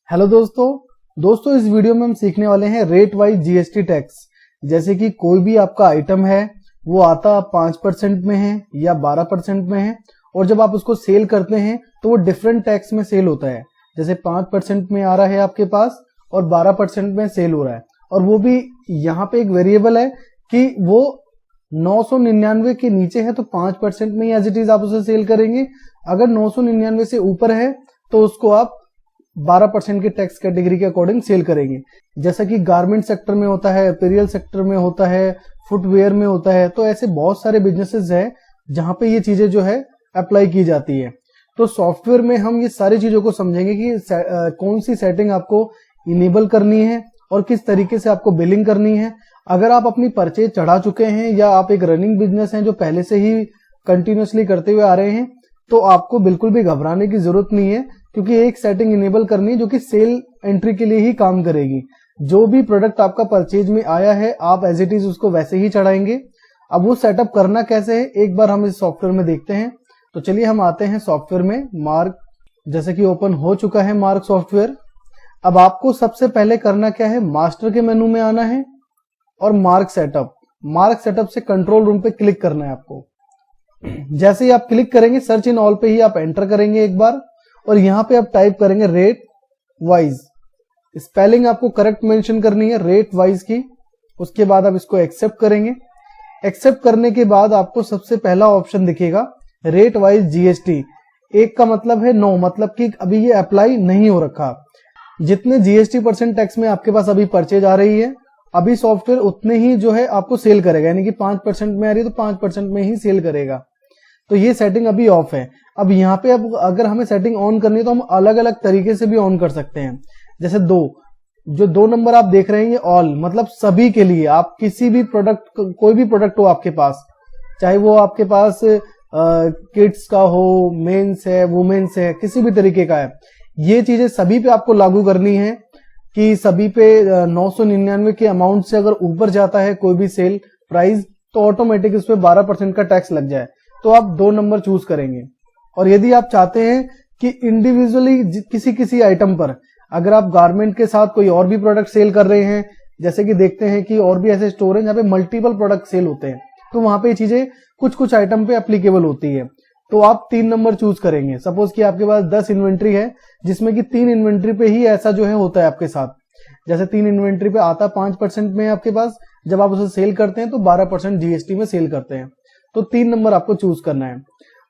Hello दोस्तों इस video में हम सीखने वाले हैं रेट वाइज जीएसटी टैक्स। जैसे कि कोई भी आपका आइटम है वो आता 5% में है या 12% में है, और जब आप उसको सेल करते हैं तो वो डिफरेंट टैक्स में सेल होता है। जैसे 5% में आ रहा है आपके पास और 12% में सेल हो रहा है, और वो भी यहाँ पे एक वेरिएबल है कि वो 999 के नीचे है तो 5% में ही एज इट इज आप उसे सेल करेंगे। अगर 999 से ऊपर है तो उसको आप 12% के टैक्स कैटेगरी के अकॉर्डिंग सेल करेंगे। जैसा कि गारमेंट सेक्टर में होता है, अपीरियल सेक्टर में होता है, फुटवेयर में होता है, तो ऐसे बहुत सारे बिजनेसेस हैं जहां पे ये चीजें जो है अप्लाई की जाती है। तो सॉफ्टवेयर में हम ये सारी चीजों को समझेंगे कि कौन सी सेटिंग आपको इनेबल करनी है और किस तरीके से आपको बिलिंग करनी है। अगर आप अपनी परचेज चढ़ा चुके हैं या आप एक रनिंग बिजनेस हैं जो पहले से ही कंटिन्यूअसली करते हुए आ रहे हैं, तो आपको बिल्कुल भी घबराने की जरूरत नहीं है, क्योंकि एक सेटिंग इनेबल करनी है जो कि सेल एंट्री के लिए ही काम करेगी। जो भी प्रोडक्ट आपका परचेज में आया है आप एज इट इज उसको वैसे ही चढ़ाएंगे। अब वो सेटअप करना कैसे है एक बार हम इस सॉफ्टवेयर में देखते हैं। तो चलिए हम आते हैं सॉफ्टवेयर में। मार्क जैसे कि ओपन हो चुका है मार्क सॉफ्टवेयर। अब आपको सबसे पहले करना क्या है, मास्टर के मेनू में आना है और मार्क सेटअप से कंट्रोल रूम पे क्लिक करना है आपको। जैसे ही आप क्लिक करेंगे सर्च इन ऑल पे ही आप एंटर करेंगे एक बार, और यहां पे आप टाइप करेंगे रेट वाइज। स्पेलिंग आपको करेक्ट मेंशन करनी है रेट वाइज की। उसके बाद आप इसको एक्सेप्ट करेंगे। एक्सेप्ट करने के बाद आपको सबसे पहला ऑप्शन दिखेगा रेट वाइज जीएसटी। एक का मतलब है नो, मतलब कि अभी ये अप्लाई नहीं हो रखा। जितने जीएसटी % टैक्स में आपके पास अभी परचेज आ रही है, अभी सॉफ्टवेयर उतने ही जो है आपको सेल करेगा, यानी कि 5% में आ रही है तो 5% में ही सेल करेगा। तो ये सेटिंग अभी ऑफ है। अब यहाँ पे अब अगर हमें सेटिंग ऑन करनी है तो हम अलग अलग तरीके से भी ऑन कर सकते हैं। जैसे जो 2 नंबर आप देख रहे हैं ये ऑल, मतलब सभी के लिए। आप किसी भी प्रोडक्ट, कोई भी प्रोडक्ट हो आपके पास, चाहे वो आपके पास किड्स का हो, मेंस है, वुमेन्स है, किसी भी तरीके का है, ये चीजें सभी पे आपको लागू करनी है कि सभी पे 999 के अमाउंट से अगर ऊपर जाता है कोई भी सेल प्राइस तो ऑटोमेटिक इस पे 12% का टैक्स लग जाए। तो आप 2 नंबर चूज करेंगे। और यदि आप चाहते हैं कि इंडिविजुअली किसी आइटम पर, अगर आप गारमेंट के साथ कोई और भी प्रोडक्ट सेल कर रहे हैं, जैसे कि देखते हैं कि और भी ऐसे स्टोर हैं जहाँ पे मल्टीपल प्रोडक्ट सेल होते हैं, तो वहां पे ये चीजें कुछ आइटम पे एप्लीकेबल होती है। तो आप 3 नंबर चूज करेंगे। सपोज कि आपके पास 10 इन्वेंट्री है जिसमें कि 3 इन्वेंट्री पे ही ऐसा जो है होता है आपके साथ। जैसे 3 इन्वेंट्री पे आता 5% में आपके पास, जब आप उसे सेल करते हैं तो 12% जीएसटी में सेल करते हैं। तो 3 नंबर आपको चूज करना है।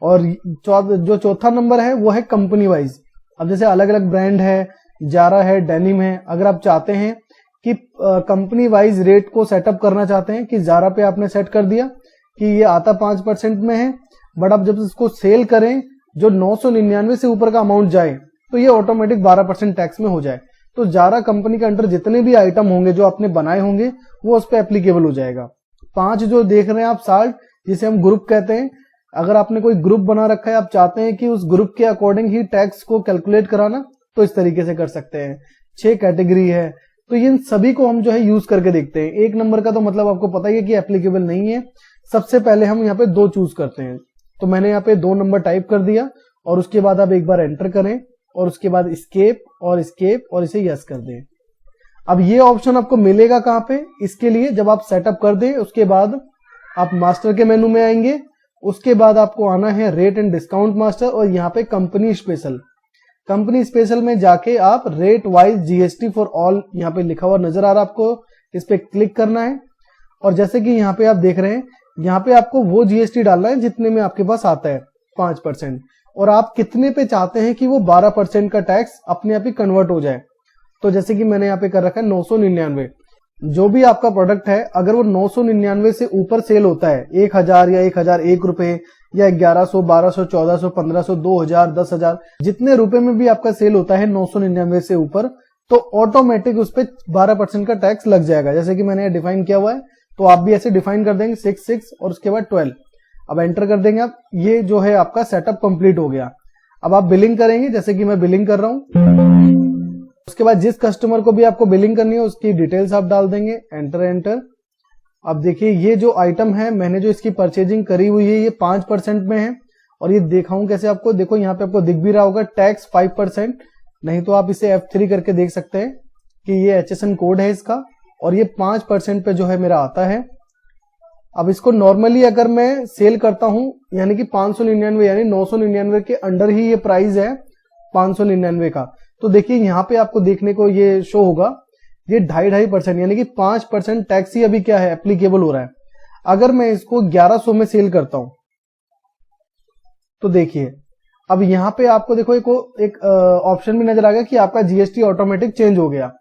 और जो चौथा नंबर है वो है कंपनी वाइज। अब जैसे अलग अलग ब्रांड है, जारा है, डेनिम है, अगर आप चाहते हैं कि कंपनी वाइज रेट को सेटअप करना चाहते हैं कि जारा पे आपने सेट कर दिया कि ये आता 5% में है, बट आप जब इसको सेल करें जो 999 से ऊपर का अमाउंट जाए तो ये ऑटोमेटिक 12% टैक्स में हो जाए। तो जारा कंपनी के अंडर जितने भी आइटम होंगे जो आपने बनाए होंगे वो उस पर एप्लीकेबल हो जाएगा। 5 जो देख रहे हैं आप साल्ट, जिसे हम ग्रुप कहते हैं, अगर आपने कोई ग्रुप बना रखा है, आप चाहते हैं कि उस ग्रुप के अकॉर्डिंग ही टैक्स को कैलकुलेट कराना, तो इस तरीके से कर सकते हैं। 6 कैटेगरी है, तो इन सभी को हम जो है यूज करके देखते हैं। 1 नंबर का तो मतलब आपको पता ही है कि एप्लीकेबल नहीं है। सबसे पहले हम यहाँ पे 2 चूज करते हैं। तो मैंने यहाँ पे 2 नंबर टाइप कर दिया, और उसके बाद आप एक बार एंटर करें, और उसके बाद स्केप और इसे यस कर दें। अब ये ऑप्शन आपको मिलेगा कहाँ पे, इसके लिए जब आप सेटअप कर दें उसके बाद आप मास्टर के मेनू में आएंगे। उसके बाद आपको आना है रेट एंड डिस्काउंट मास्टर, और यहाँ पे कंपनी स्पेशल में जाके आप rate wise GST for all यहाँ पे लिखा हुआ नजर आ रहा है आपको, इस पे क्लिक करना है। और जैसे कि यहाँ पे आप देख रहे हैं, यहाँ पे आपको वो जीएसटी डालना है जितने में आपके पास आता है 5%, और आप कितने पे चाहते हैं कि वो 12% का टैक्स अपने आप ही कन्वर्ट हो जाए। तो जैसे कि मैंने यहाँ पे कर रखा है 999। जो भी आपका प्रोडक्ट है अगर वो 999 से ऊपर सेल होता है, 1000 या 1001 रुपए या 1100, 1200, 1400, 1500, 2000, 10,000, जितने रुपए में भी आपका सेल होता है 999 से ऊपर, तो ऑटोमेटिक उस पर 12% का टैक्स लग जाएगा। जैसे कि मैंने डिफाइन किया हुआ है, तो आप भी ऐसे डिफाइन कर देंगे 66 और उसके बाद 12। अब एंटर कर देंगे आप। ये जो है आपका सेटअप कंप्लीट हो गया। अब आप बिलिंग करेंगे, जैसे कि मैं बिलिंग कर रहा हूं। उसके बाद जिस कस्टमर को भी आपको बिलिंग करनी है उसकी डिटेल्स आप डाल देंगे। एंटर। अब देखिए ये जो आइटम है, मैंने जो इसकी परचेजिंग करी हुई है ये 5% में है, और ये दिखाऊं कैसे आपको। देखो यहाँ पे आपको दिख भी रहा होगा टैक्स 5%, नहीं तो आप इसे F3 करके देख सकते हैं कि ये HSN कोड है इसका, और ये 5% पे जो है मेरा आता है। अब इसको नॉर्मली अगर मैं सेल करता हूं, यानी कि 599 यानी 999 के अंडर ही ये प्राइस है 599 का, तो देखिए यहाँ पे आपको देखने को ये शो होगा ये 2.5% यानी कि 5% टैक्स ही अभी क्या है एप्लीकेबल हो रहा है। अगर मैं इसको 1100 में सेल करता हूं तो देखिए अब यहाँ पे आपको देखो एक ऑप्शन भी नजर आ गया कि आपका जीएसटी ऑटोमेटिक चेंज हो गया।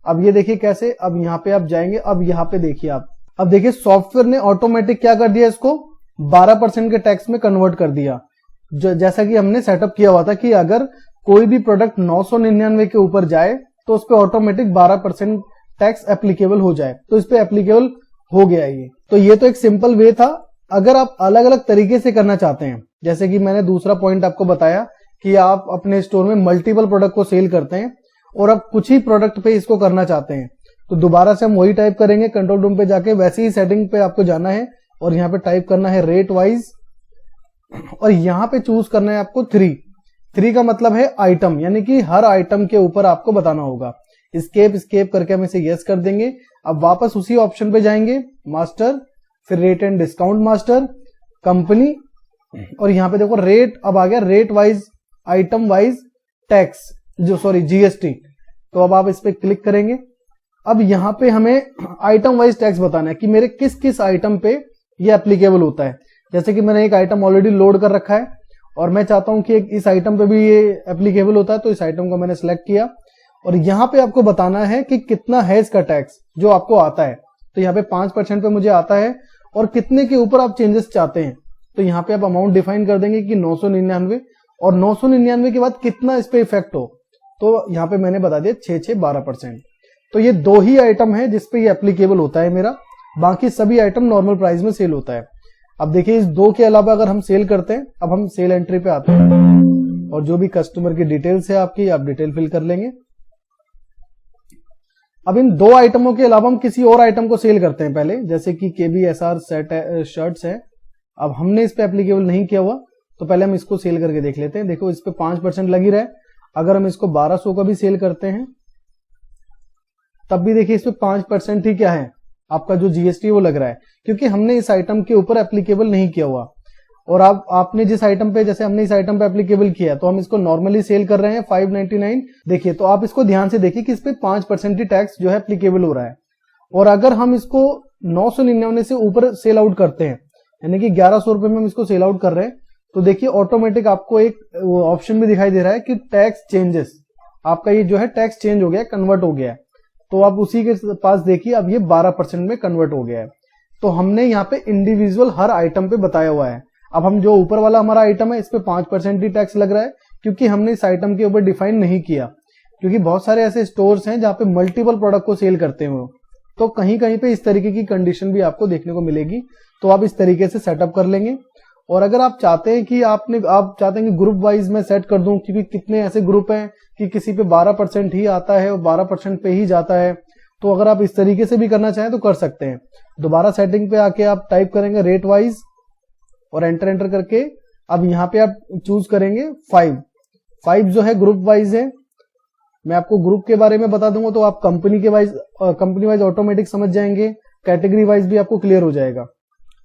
अब ये देखिए कैसे, अब यहाँ पे आप जाएंगे, अब यहाँ पे देखिए आप, अब देखिए सॉफ्टवेयर ने ऑटोमेटिक क्या कर दिया, इसको 12% के टैक्स में कन्वर्ट कर दिया, जैसा कि हमने सेटअप किया हुआ था कि अगर कोई भी प्रोडक्ट 999 के ऊपर जाए तो उस पर ऑटोमेटिक 12% टैक्स एप्लीकेबल हो जाए। तो इस पे एप्लीकेबल हो गया ये। तो ये तो एक सिंपल वे था। अगर आप अलग अलग तरीके से करना चाहते हैं, जैसे कि मैंने दूसरा पॉइंट आपको बताया कि आप अपने स्टोर में मल्टीपल प्रोडक्ट को सेल करते हैं और आप कुछ ही प्रोडक्ट पे इसको करना चाहते हैं, तो दोबारा से हम वही टाइप करेंगे, कंट्रोल रूम पे जाके वैसे ही सेटिंग पे आपको जाना है और यहाँ पे टाइप करना है रेट वाइज, और यहाँ पे चूज करना है आपको 3 का मतलब है आइटम, यानी कि हर आइटम के ऊपर आपको बताना होगा। स्केप करके हम इसे यस कर देंगे। अब वापस उसी ऑप्शन पे जाएंगे, मास्टर, फिर rate and discount master, company, और यहाँ पे देखो रेट, अब आ गया rate wise, item wise tax, GST. तो अब आप इस पे क्लिक करेंगे। अब यहाँ पे हमें आइटम वाइज टैक्स बताना है कि मेरे किस किस आइटम पे ये एप्लीकेबल होता है। जैसे कि मैंने एक आइटम ऑलरेडी लोड कर रखा है और मैं चाहता हूं कि इस आइटम पे भी ये एप्लीकेबल होता है, तो इस आइटम को मैंने सेलेक्ट किया और यहाँ पे आपको बताना है कि कितना है इसका टैक्स जो आपको आता है। तो यहाँ पे 5% पे मुझे आता है और कितने के ऊपर आप चेंजेस चाहते हैं, तो यहाँ पे आप अमाउंट डिफाइन कर देंगे कि 999, और 999 के बाद कितना इस पे इफेक्ट हो, तो यहाँ पे मैंने बता दिया 6-12%। तो ये 2 ही आइटम है जिसपे ये एप्लीकेबल होता है मेरा, बाकी सभी आइटम नॉर्मल प्राइस में सेल होता है। अब देखिए इस 2 के अलावा अगर हम सेल करते हैं, अब हम सेल एंट्री पे आते हैं और जो भी कस्टमर की डिटेल्स है आपकी, आप डिटेल फिल कर लेंगे। अब इन 2 आइटमों के अलावा हम किसी और आइटम को सेल करते हैं पहले, जैसे कि KBSR सेट शर्ट्स है। अब हमने इस पे एप्लीकेबल नहीं किया हुआ, तो पहले हम इसको सेल करके देख लेते हैं। देखो इस पे 5% लगी रहा है। अगर हम इसको 1200 का भी सेल करते हैं तब भी देखिए इस पे 5% ही क्या है आपका जो जीएसटी वो लग रहा है, क्योंकि हमने इस आइटम के ऊपर एप्लीकेबल नहीं किया हुआ। और आपने जिस आइटम पे, जैसे हमने इस आइटम पे एप्लीकेबल किया तो हम इसको नॉर्मली सेल कर रहे हैं 599। देखिए तो आप इसको ध्यान से देखिए कि इस पे 5% ही टैक्स जो है एप्लीकेबल हो रहा है। और अगर हम इसको 999 से ऊपर सेल आउट करते हैं, यानी कि 1100 रुपए में हम इसको सेल आउट कर रहे हैं, तो देखिए ऑटोमेटिक आपको एक ऑप्शन भी दिखाई दे रहा है कि टैक्स चेंजेस, आपका ये जो है टैक्स चेंज हो गया, कन्वर्ट हो गया है। तो आप उसी के पास देखिए अब ये 12% में कन्वर्ट हो गया है। तो हमने यहाँ पे इंडिविजुअल हर आइटम पे बताया हुआ है। अब हम जो ऊपर वाला हमारा आइटम है इस पे 5% ही टैक्स लग रहा है, क्योंकि हमने इस आइटम के ऊपर डिफाइन नहीं किया, क्योंकि बहुत सारे ऐसे स्टोर्स हैं जहाँ पे मल्टीपल प्रोडक्ट को सेल करते हैं, तो कहीं कहीं पे इस तरीके की कंडीशन भी आपको देखने को मिलेगी। तो आप इस तरीके से सेटअप कर लेंगे। और अगर आप चाहते हैं कि आप चाहते हैं कि ग्रुप वाइज में सेट कर दूं, क्योंकि कितने ऐसे ग्रुप हैं कि किसी पे 12% ही आता है और 12% पे ही जाता है, तो अगर आप इस तरीके से भी करना चाहें तो कर सकते हैं। दोबारा सेटिंग पे आके आप टाइप करेंगे रेट वाइज और एंटर करके अब यहाँ पे आप चूज करेंगे 5 जो है ग्रुप वाइज है। मैं आपको ग्रुप के बारे में बता दूंगा तो आप कंपनी वाइज ऑटोमेटिक समझ जाएंगे, कैटेगरी वाइज भी आपको क्लियर हो जाएगा।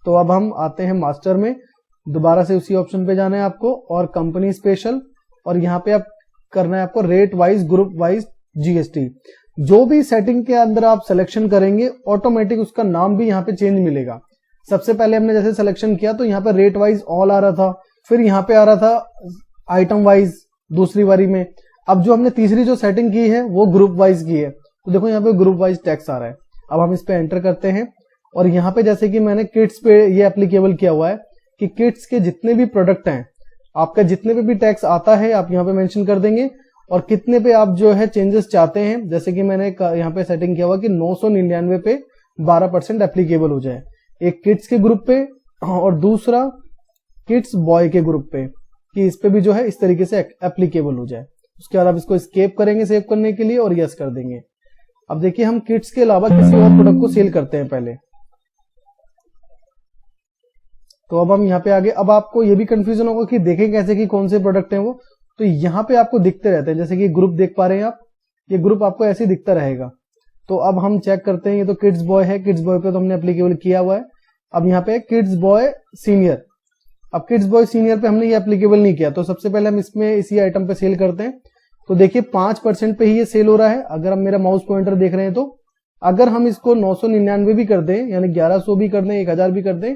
तो अब हम आते हैं मास्टर में, दोबारा से उसी ऑप्शन पे जाना है आपको और कंपनी स्पेशल, और यहाँ पे आप करना है आपको rate wise, group wise GST. जो भी सेटिंग के अंदर आप सिलेक्शन करेंगे ऑटोमेटिक उसका नाम भी यहाँ पे चेंज मिलेगा। सबसे पहले हमने जैसे सिलेक्शन किया तो यहाँ पे रेट वाइज ऑल आ रहा था, फिर यहाँ पे आ रहा था आइटम वाइज दूसरी बारी में। अब जो हमने तीसरी जो सेटिंग की है वो ग्रुप वाइज की है, तो देखो यहाँ पे ग्रुप वाइज टैक्स आ रहा है। अब हम इस पे एंटर करते हैं और यहाँ पे जैसे कि मैंने किड्स पे ये एप्लीकेबल किया हुआ है कि किड्स के जितने भी प्रोडक्ट हैं, आपका जितने पे भी टैक्स आता है आप यहाँ पे मेंशन कर देंगे और कितने पे आप जो है चेंजेस चाहते हैं। जैसे कि मैंने यहाँ पे सेटिंग किया हुआ कि 999 पे 12% एप्लीकेबल हो जाए, एक किड्स के ग्रुप पे और दूसरा किड्स बॉय के ग्रुप पे, कि इस पे भी जो है इस तरीके से एप्लीकेबल हो जाए। उसके बाद आप इसको स्केप करेंगे सेव करने के लिए और यस कर देंगे। अब देखिए हम किड्स के अलावा किसी और प्रोडक्ट को सेल करते हैं पहले। तो अब हम यहाँ पे आगे, अब आपको ये भी कंफ्यूजन होगा कि देखें कैसे कि कौन से प्रोडक्ट हैं वो, तो यहाँ पे आपको दिखते रहते हैं, जैसे कि ग्रुप देख पा रहे हैं आप, ये ग्रुप आपको ऐसे दिखता रहेगा। तो अब हम चेक करते हैं, ये तो किड्स बॉय है, किड्स बॉय पे तो हमने एप्लीकेबल किया हुआ है। अब यहाँ पे किड्स बॉय सीनियर, अब किड्स बॉय सीनियर पे हमने ये एप्लीकेबल नहीं किया, तो सबसे पहले हम इसमें इसी आइटम पे सेल करते हैं। तो देखिए 5% पे ही ये सेल हो रहा है। अगर हम मेरा माउस पॉइंटर देख रहे हैं, तो अगर हम इसको 999 भी कर दें, यानी 1100 भी कर दें, 1000 भी कर दें,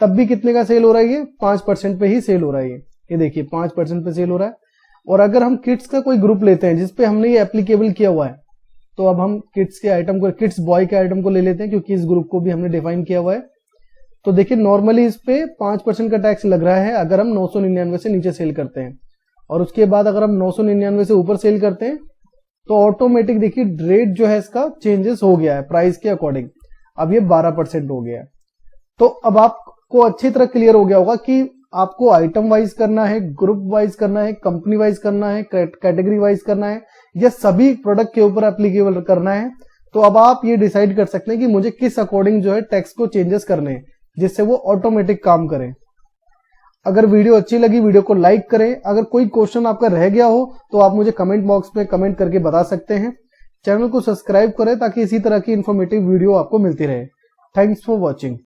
तब भी कितने का सेल हो रहा है? ये 5% पे ही सेल हो रहा है। ये देखिए 5% पे सेल हो रहा है। और अगर हम किड्स का कोई ग्रुप लेते हैं जिसपे हमने ये एप्लीकेबल किया हुआ है, तो अब हम किड्स के आइटम को, किड्स बॉय के आइटम को ले लेते हैं, क्योंकि इस ग्रुप को भी हमने डिफाइन किया हुआ है। तो देखिए नॉर्मली इस पे 5% का टैक्स लग रहा है अगर हम 999 से नीचे सेल करते हैं, और उसके बाद अगर हम 999 से ऊपर सेल करते हैं तो ऑटोमेटिक देखिए रेट जो है इसका चेंजेस हो गया है प्राइस के अकॉर्डिंग। अब ये 12% हो गया है। तो अब आपको अच्छी तरह क्लियर हो गया होगा कि आपको आइटम वाइज करना है, ग्रुप वाइज करना है, कंपनी वाइज करना है, कैटेगरी वाइज करना है, या सभी प्रोडक्ट के ऊपर एप्लीकेबल करना है। तो अब आप ये डिसाइड कर सकते हैं कि मुझे किस अकॉर्डिंग जो है टैक्स को चेंजेस करने हैं, जिससे वो ऑटोमेटिक काम करें। अगर वीडियो अच्छी लगी, वीडियो को लाइक करें। अगर कोई क्वेश्चन आपका रह गया हो तो आप मुझे कमेंट बॉक्स में कमेंट करके बता सकते हैं। चैनल को सब्सक्राइब करें ताकि इसी तरह की इंफॉर्मेटिव वीडियो आपको मिलती रहे। Thanks for watching.